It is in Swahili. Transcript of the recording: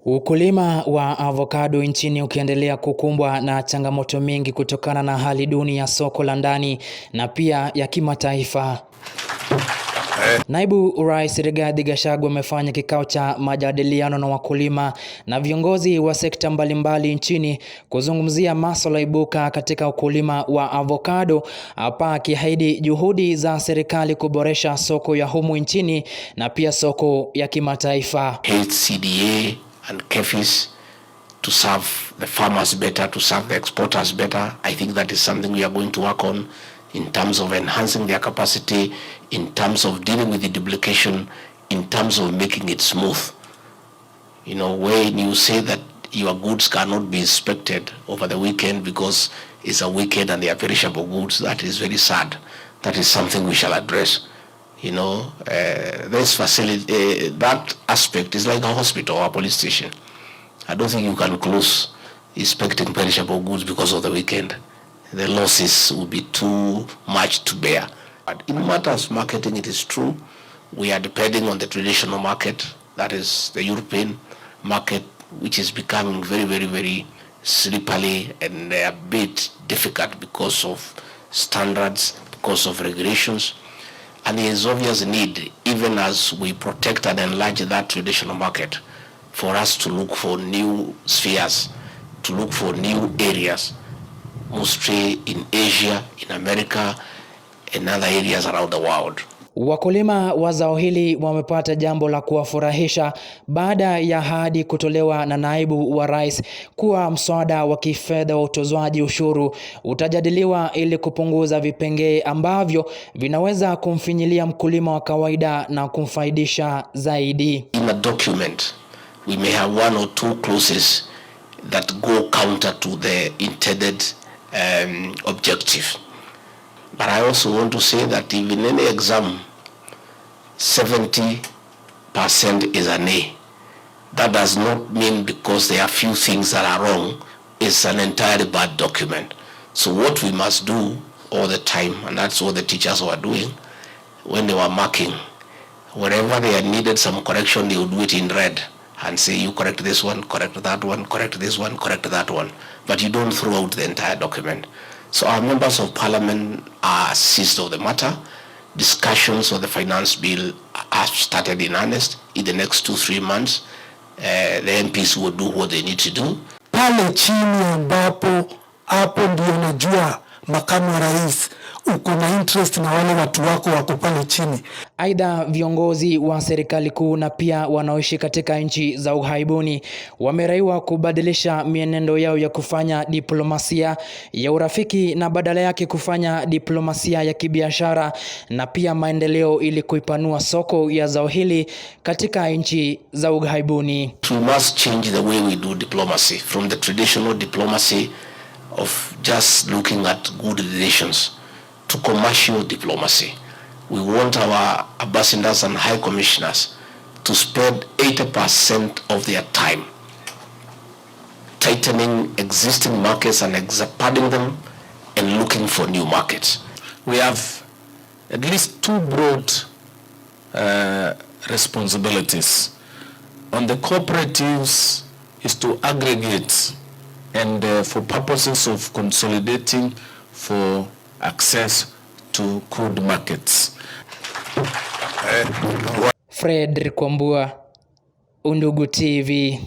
Ukulima wa avocado nchini ukiendelea kukumbwa na changamoto mingi kutokana na hali duni ya soko la ndani na pia ya kimataifa. Naibu rais Rigathi Gachagua amefanya kikao cha majadiliano na wakulima na viongozi wa sekta mbalimbali nchini kuzungumzia masuala ibuka katika ukulima wa avocado, hapa akiahidi juhudi za serikali kuboresha soko ya humu nchini na pia soko ya kimataifa. CDA and KEFIS to serve the farmers better, to serve the exporters better. I think that is something we are going to work on in terms of enhancing their capacity, in terms of dealing with the duplication, in terms of making it smooth. You know, when you say that your goods cannot be inspected over the weekend because it's a weekend and they are perishable goods, that is very sad. That is something we shall address. You know, this facility, that aspect is like a hospital or a police station. I don't think you can close inspecting perishable goods because of the weekend. The losses will be too much to bear. But in matters of marketing, it is true. We are depending on the traditional market, that is the European market, which is becoming very, very, very slippery and a bit difficult because of standards, because of regulations. And there is obvious need, even as we protect and enlarge that traditional market, for us to look for new spheres, to look for new areas, mostly in Asia, in America, and other areas around the world. Wakulima wa zao hili wamepata jambo la kuwafurahisha baada ya ahadi kutolewa na naibu wa rais kuwa mswada wa kifedha wa utozwaji ushuru utajadiliwa ili kupunguza vipengee ambavyo vinaweza kumfinyilia mkulima wa kawaida na kumfaidisha zaidi. In a document, we may have one or two clauses that go counter to the intended objective. But I also want to say that even in any exam, 70% is an A. That does not mean because there are few things that are wrong, it's an entirely bad document. So what we must do all the time, and that's what the teachers were doing when they were marking, wherever they had needed some correction, they would do it in red and say, you correct this one, correct that one, correct this one, correct that one. But you don't throw out the entire document. So our members of parliament are seized of the matter. Discussions on the finance bill have started in earnest. In the next 2-3 months, the MPs will do what they need to do. Pale chini ambapo hapo ndio najua makamu wa rais uko na interest na wale watu wako wako pale chini. Aidha, viongozi wa serikali kuu na pia wanaoishi katika nchi za ughaibuni wameraiwa kubadilisha mienendo yao ya kufanya diplomasia ya urafiki na badala yake kufanya diplomasia ya kibiashara na pia maendeleo ili kuipanua soko ya zao hili katika nchi za ughaibuni. We must change the way we do diplomacy from the traditional diplomacy of just looking at good relations to commercial diplomacy. We want our ambassadors and high commissioners to spend 80% of their time tightening existing markets and expanding them and looking for new markets. We have at least two broad responsibilities. On the cooperatives is to aggregate and for purposes of consolidating for access to crude markets. Fred Kwambua, Undugu TV.